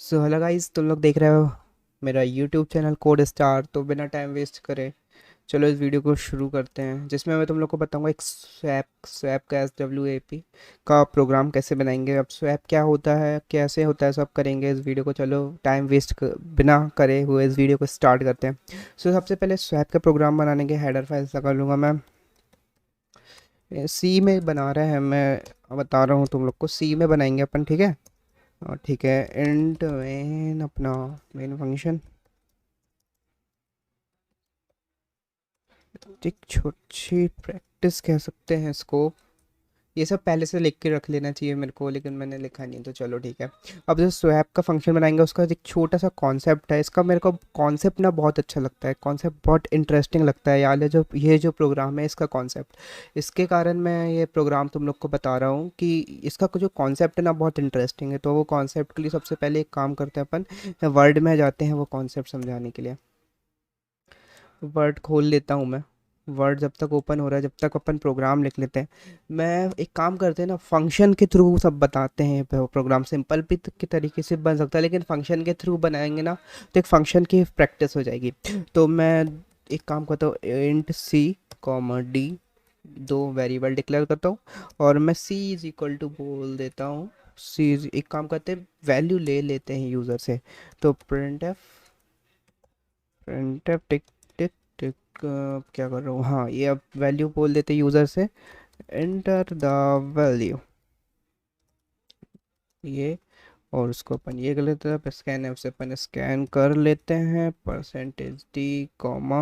So hello guys, तुम लोग देख रहे हो मेरा यूट्यूब चैनल कोड स्टार। तो बिना टाइम वेस्ट करे चलो इस वीडियो को शुरू करते हैं, जिसमें मैं तुम लोग को बताऊंगा एक स्वैप स्वैप का SWAP का प्रोग्राम कैसे बनाएंगे। अब स्वैप क्या होता है, कैसे होता है, सब करेंगे इस वीडियो को। चलो टाइम वेस्ट बिना करे हुए इस वीडियो को स्टार्ट करते हैं। सो सबसे पहले स्वैप का प्रोग्राम बनाने के हेडर फाइल्स लगा लूँगा मैं। सी में बना रहे हैं, मैं बता रहा हूँ तुम लोग को। सी में बनाएंगे अपन, ठीक है। और ठीक है, इंट मेन अपना मेन फंक्शन, एक छोटी प्रैक्टिस कह सकते हैं इसको। ये सब पहले से लिख के रख लेना चाहिए मेरे को, लेकिन मैंने लिखा नहीं, तो चलो ठीक है। अब जो स्वैप का फंक्शन बनाएंगे उसका एक छोटा सा कॉन्सेप्ट है इसका। मेरे को कॉन्सेप्ट ना बहुत अच्छा लगता है, कॉन्सेप्ट बहुत इंटरेस्टिंग लगता है यार। ये जो प्रोग्राम है इसका कॉन्सेप्ट, इसके कारण मैं ये प्रोग्राम तुम लोग को बता रहा हूँ कि इसका जो कॉन्सेप्ट है ना बहुत इंटरेस्टिंग है। तो वो कॉन्सेप्ट के लिए सबसे पहले एक काम करते हैं अपन, वर्ड में जाते हैं वो कॉन्सेप्ट समझाने के लिए। वर्ड खोल लेता हूँ मैं। वर्ड जब तक ओपन हो रहा है, जब तक अपन प्रोग्राम लिख लेते हैं। मैं एक काम करते हैं ना, फंक्शन के थ्रू सब बताते हैं। प्रोग्राम सिंपल भी के तरीके से बन सकता है, लेकिन फंक्शन के थ्रू बनाएंगे ना तो एक फंक्शन की प्रैक्टिस हो जाएगी। तो मैं एक काम करता हूँ, इंट सी कॉमा डी, दो वेरिएबल डिक्लेयर करता हूँ। और मैं सी इज इक्वल टू बोल देता हूँ। एक काम करते हैं, वैल्यू ले लेते हैं यूज़र से। तो प्रिंट एफ टिक टिक टिक, क्या कर रहा हूँ, हाँ ये अब वैल्यू बोल देते यूज़र से। एंटर द वैल्यू, ये। और उसको अपन ये कर लेते हैं, स्कैन ऐप से अपन स्कैन कर लेते हैं। %d comma,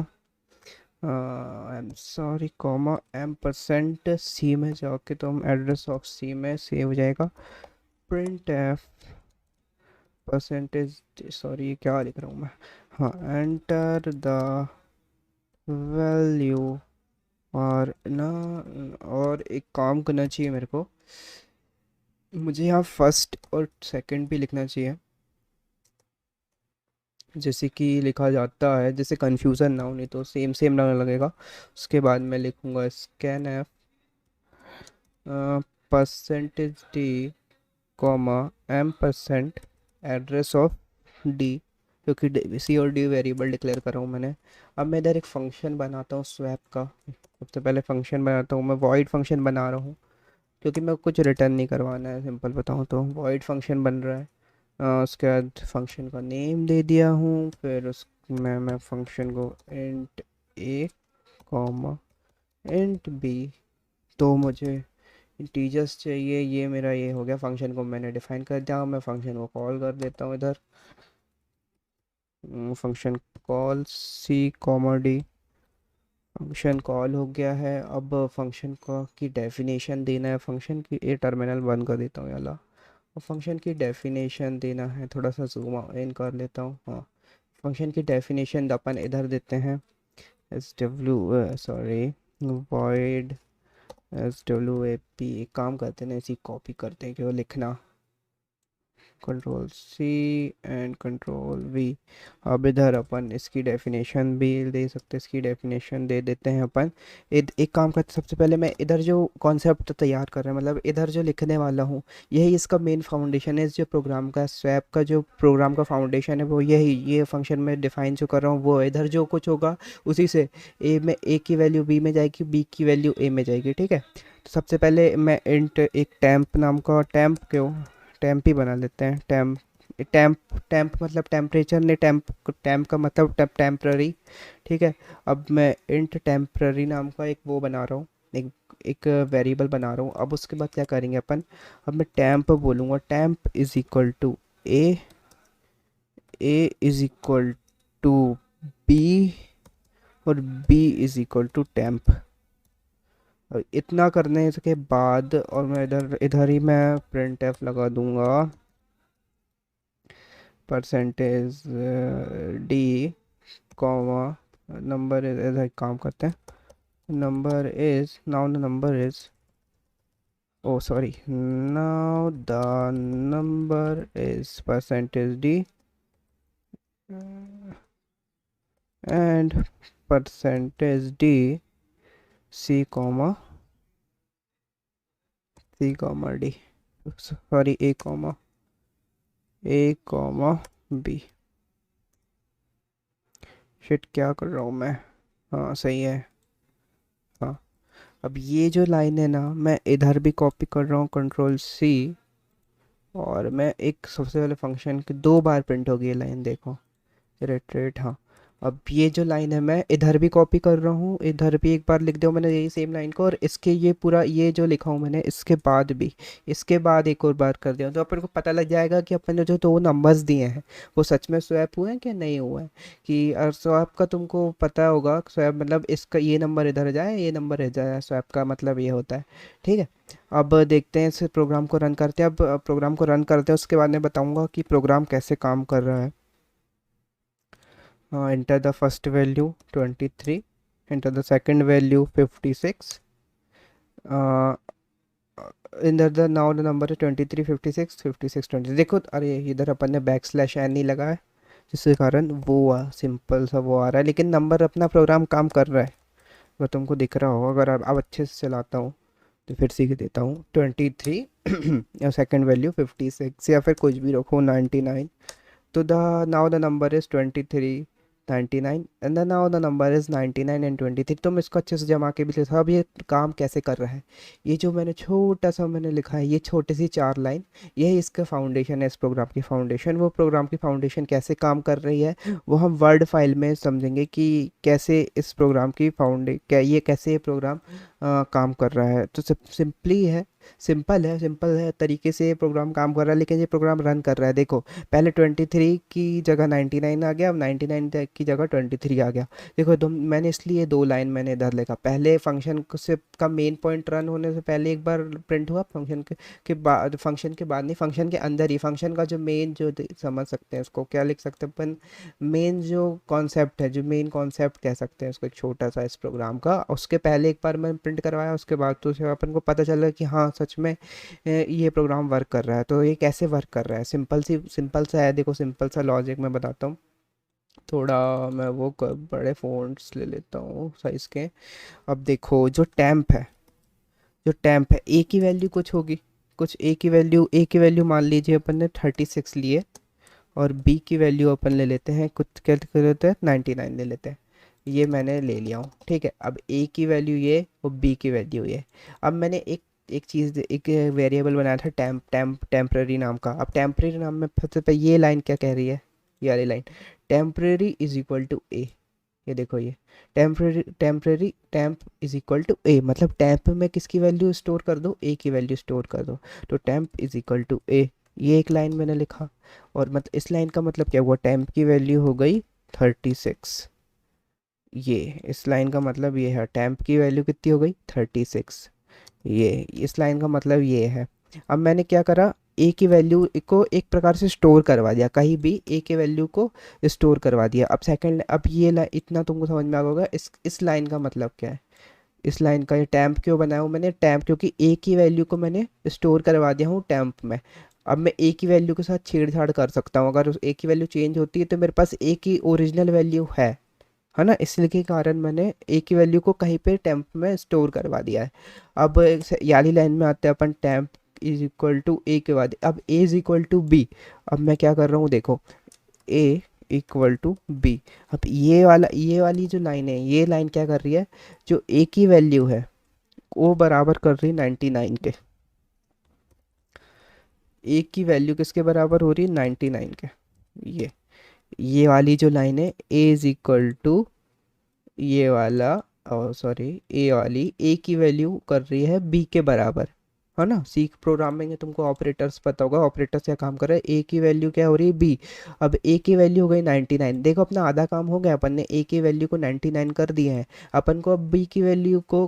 I am sorry, comma M% सी में जाके तो हम एड्रेस ऑफ सी में सेव हो जाएगा। प्रिंट एफ परसेंटेज, सॉरी ये क्या लिख रहा हूँ मैं, हाँ, एंटर द वैल्यू। और ना, और एक काम करना चाहिए मेरे को, मुझे यहाँ फर्स्ट और सेकंड भी लिखना चाहिए, जैसे कि लिखा जाता है, जैसे कंफ्यूजन ना हो, नहीं तो सेम सेम ना लगेगा। उसके बाद मैं लिखूँगा scan F %d comma M% address of D, क्योंकि सी और डी वेरिएबल डिक्लेयर कर रहा हूँ मैंने। अब मैं इधर एक फंक्शन बनाता हूँ स्वैप का। सबसे पहले फंक्शन बनाता हूँ मैं, वॉइड फंक्शन बना रहा हूँ, क्योंकि मेरे को कुछ रिटर्न नहीं करवाना है। सिंपल बताऊँ तो वॉइड फंक्शन बन रहा है। उसके बाद फंक्शन का नेम दे दिया हूँ। फिर उस मैं फंक्शन को इंट ए कॉमा इंट बी, तो मुझे इंटीजर्स चाहिए। ये मेरा ये हो गया, फंक्शन को मैंने डिफाइन कर दिया। मैं फंक्शन को कॉल कर देता हूँ इधर। Function call C comma D, function call हो गया है। अब फंक्शन का की डेफिनेशन देना है फंक्शन की। ये टर्मिनल बंद कर देता हूँ याला। और फंक्शन की डेफिनेशन देना है, थोड़ा सा जूम इन कर लेता हूँ, हाँ। फंक्शन की डेफिनेशन अपन इधर देते हैं, सॉरी, void SWAP। एक काम करते हैं ना, इसी कॉपी करते हैं कि वो लिखना, Ctrl+C एंड Ctrl+V। अब इधर अपन इसकी डेफिनेशन भी दे सकते हैं, इसकी डेफिनेशन दे देते हैं अपन। एक काम करते, सबसे पहले मैं इधर जो कॉन्सेप्ट तैयार कर रहे हैं, मतलब इधर जो लिखने वाला हूँ, यही इसका मेन फाउंडेशन है। इस जो प्रोग्राम का स्वैप का जो प्रोग्राम का फाउंडेशन है वो यही, ये फंक्शन में डिफाइन जो कर रहा हूँ वो है। इधर जो कुछ होगा उसी से ए की वैल्यू बी में जाएगी, बी की वैल्यू ए में जाएगी, ठीक है। तो सबसे पहले मैं इंट एक टैंप नाम का, टैंप क्यों, टैंप ही बना लेते हैं, टैंप। टैंप टैंप मतलब टेम्परेचर, नहीं, टैंप टैंप का मतलब टेम्पररी, ठीक है। अब मैं इंट टेम्पररी नाम का एक वो बना रहा हूँ, एक एक वेरिएबल बना रहा हूँ। अब उसके बाद क्या करेंगे अपन, अब मैं टैंप बोलूँगा, temp is equal to A, A is equal to B, और B is equal to temp. और इतना करने के बाद, और मैं इधर इधर ही मैं प्रिंट एफ लगा दूंगा, %d कॉमा नंबर इज, इधर एक काम करते हैं, number is, now the number is, oh sorry, now the number is %d and %d c comma d, sorry a comma A comma B. Shit, क्या कर रहा हूँ मैं? हाँ सही है। हाँ, अब ये जो लाइन है ना, मैं इधर भी कॉपी कर रहा हूँ, कंट्रोल सी, और मैं एक सबसे पहले फंक्शन की 2 बार प्रिंट होगी ये लाइन, देखो। रेट, हाँ। अब ये जो लाइन है मैं इधर भी कॉपी कर रहा हूँ, इधर भी एक बार लिख दिया मैंने यही सेम लाइन को, और इसके ये पूरा ये जो लिखा हूँ मैंने इसके बाद भी, इसके बाद एक और बार कर दिया, तो अपन को पता लग जाएगा कि अपन ने जो तो वो नंबर्स दिए हैं वो सच में स्वैप हुए हैं कि नहीं हुए हैं। कि और स्वैप का तुमको पता होगा, स्वैप मतलब इसका ये नंबर इधर जाए, ये नंबर इधर जाए, स्वैप का मतलब ये होता है। ठीक है। अब देखते हैं इस प्रोग्राम को रन करते हैं। अब प्रोग्राम को रन करते हैं, उसके बाद मैं बताऊंगा कि प्रोग्राम कैसे काम कर रहा है। Enter the first value 23, enter the second value 56, uh, enter the now the number is 23 56 56 20। देखो, अरे इधर अपन ने बैक स्लैश एन नहीं लगा है, जिसके कारण वो सिंपल सा वो आ रहा है, लेकिन नंबर अपना प्रोग्राम काम कर रहा है। अगर तुमको दिख रहा हो, अगर अब अच्छे से चलाता हूँ तो फिर सीख देता हूँ 23 या सेकंड वैल्यू 56 या फिर कुछ भी रखो 99। तो the now the number is 23 99 and then now the number is 99 and 23। तो मैं इसको अच्छे से जमा के भी लिखा। अब ये काम कैसे कर रहा है, ये जो मैंने छोटा सा मैंने लिखा है, ये छोटी सी 4 लाइन, यही इसका फाउंडेशन है, इस प्रोग्राम की फाउंडेशन। वो प्रोग्राम की फाउंडेशन कैसे काम कर रही है वो हम वर्ड फाइल में समझेंगे कि कैसे इस प्रोग्राम की क्या ये कैसे ये प्रोग्राम काम कर रहा है। तो सिंपली है, सिंपल है तरीके से ये प्रोग्राम काम कर रहा है, लेकिन ये प्रोग्राम रन कर रहा है। देखो, पहले 23 की जगह 99 आ गया, अब 99 की जगह 23 आ गया। देखो, मैंने इसलिए 2 लाइन मैंने इधर लिखा, पहले फंक्शन से का मेन पॉइंट रन होने से पहले एक बार प्रिंट हुआ, फंक्शन के बाद नहीं, फंक्शन के अंदर ही, फंक्शन का जो मेन जो समझ सकते हैं उसको क्या लिख सकते हैं अपन, मेन जो कॉन्सेप्ट है, जो मेन कॉन्सेप्ट कह सकते हैं उसको, एक छोटा सा इस प्रोग्राम का, उसके पहले एक बार मैंने प्रिंट करवाया, उसके बाद तो उसे अपन को पता चला कि हाँ सच में ये प्रोग्राम वर्क कर रहा है। तो ये कैसे वर्क कर रहा है, सिंपल सा है। देखो, सिंपल सा लॉजिक मैं बताता हूँ। थोड़ा मैं बड़े फ़ॉन्ट्स ले लेता हूँ साइज़ के। अब देखो, जो टैम्प है ए की वैल्यू कुछ होगी, कुछ ए की वैल्यू मान लीजिए अपन ने 36 लिए, और बी की वैल्यू अपन ले लेते हैं, कुछ क्या कर लेते हैं, 99 ले लेते हैं। ये मैंने ले लिया हूँ, ठीक है। अब ए की वैल्यू ये और बी की वैल्यू ये। अब मैंने एक वेरिएबल बनाया था टेम्पररी नाम का। अब टेम्पररी नाम में सबसे पहले ये लाइन क्या कह रही है, ये वाली line, temporary is equal to a. ये देखो, ये temporary temp is equal to a, मतलब टैम्प में किसकी वैल्यू स्टोर कर दो, ए की वैल्यू स्टोर कर दो। तो temp is equal to a, ये एक लाइन मैंने लिखा। और मतलब इस लाइन का मतलब क्या हुआ, टैम्प की वैल्यू हो गई 36। ये इस लाइन का मतलब ये है, टैम्प की वैल्यू कितनी हो गई, 36। ये इस लाइन का मतलब ये है। अब मैंने क्या करा, ए की वैल्यू को एक प्रकार से स्टोर करवा दिया, कहीं भी ए के वैल्यू को स्टोर करवा दिया। अब सेकंड, अब ये लाइन इतना तुमको समझ में आ होगा, इस लाइन का मतलब क्या है। इस लाइन का ये टैम्प क्यों बनाया हूँ मैंने, टैम्प क्योंकि ए की वैल्यू को मैंने स्टोर करवा दिया हूँ टैम्प में। अब मैं ए की वैल्यू के साथ छेड़छाड़ कर सकता हूँ, अगर उस ए की वैल्यू चेंज होती है तो मेरे पास ए की ओरिजिनल वैल्यू है ना, इसलिए के कारण मैंने ए की वैल्यू को कहीं पे टेम्प में स्टोर करवा दिया है। अब याली लाइन में आते हैं अपन, टेम्प इज इक्वल टू ए के बाद अब ए इज इक्वल टू बी। अब मैं क्या कर रहा हूँ, देखो, ए इक्वल टू बी। अब ये वाली जो लाइन है, ये लाइन क्या कर रही है, जो ए की वैल्यू है वो बराबर कर रही है 99 के। ए की वैल्यू किसके बराबर हो रही है, 99 के। ये ये वाली जो लाइन है, ए इज इक्वल टू ये वाला, और सॉरी, ए वाली ए की वैल्यू कर रही है बी के बराबर, है ना। सीख प्रोग्रामिंग में तुमको ऑपरेटर्स पता होगा, ऑपरेटर्स क्या काम कर रहा है, ए की वैल्यू क्या हो रही है, बी। अब ए की वैल्यू हो गई 99। देखो, अपना आधा काम हो गया, अपन ने ए की वैल्यू को 99 कर दिए हैं। अपन को अब बी की वैल्यू को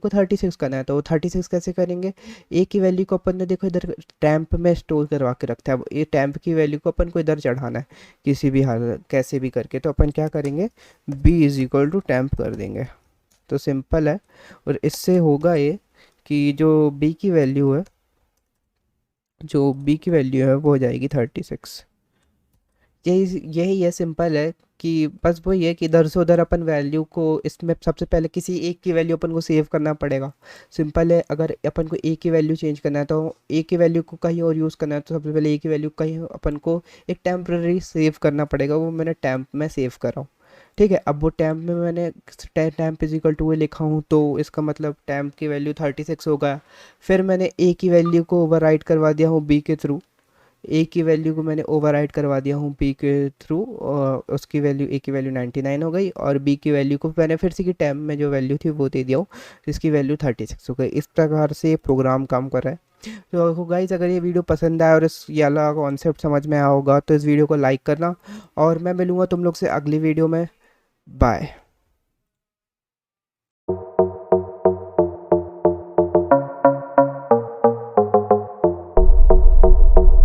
36 करना है, तो वो 36 कैसे करेंगे, ए की वैल्यू को अपन ने देखो इधर टैंप में स्टोर करवा के रखता है, अब ये टैंप की वैल्यू को अपन को इधर चढ़ाना है किसी भी हाल कैसे भी करके। तो अपन क्या करेंगे, B is equal to temp कर देंगे। तो सिंपल है। और इससे होगा ये कि जो बी की वैल्यू है वो हो जाएगी 36। यही यही है, सिंपल है। कि बस वही है कि इधर से उधर अपन वैल्यू को, इसमें सबसे पहले किसी एक की वैल्यू अपन को सेव करना पड़ेगा। सिंपल है, अगर अपन को ए की वैल्यू चेंज करना है तो ए की वैल्यू को कहीं और यूज़ करना है तो सबसे पहले ए की वैल्यू कहीं अपन को एक टेम्प्रेरी सेव करना पड़ेगा। वो मैंने टैम्प में सेव करा हूँ। ठीक है, अब वो टैम्प में मैंने टैम्प इजिकल टू लिखा हूँ, तो इसका मतलब टैम्प की वैल्यू 36 होगा। फिर मैंने ए की वैल्यू को ओवरराइट करवा दिया हूँ बी के थ्रू। ए की वैल्यू को मैंने ओवरराइट करवा दिया हूँ बी के थ्रू, और उसकी वैल्यू, ए की वैल्यू 99 हो गई, और बी की वैल्यू को मैंने फिर से की टैब में जो वैल्यू थी वो दे दिया हूँ, जिसकी वैल्यू 36 हो गई। इस प्रकार से ये प्रोग्राम काम कर रहा है। तो गाइज, अगर ये वीडियो पसंद आया और इस ये वाला कॉन्सेप्ट समझ में आया होगा तो इस वीडियो को लाइक करना, और मैं मिलूँगा तुम लोग से अगली वीडियो में। बाय।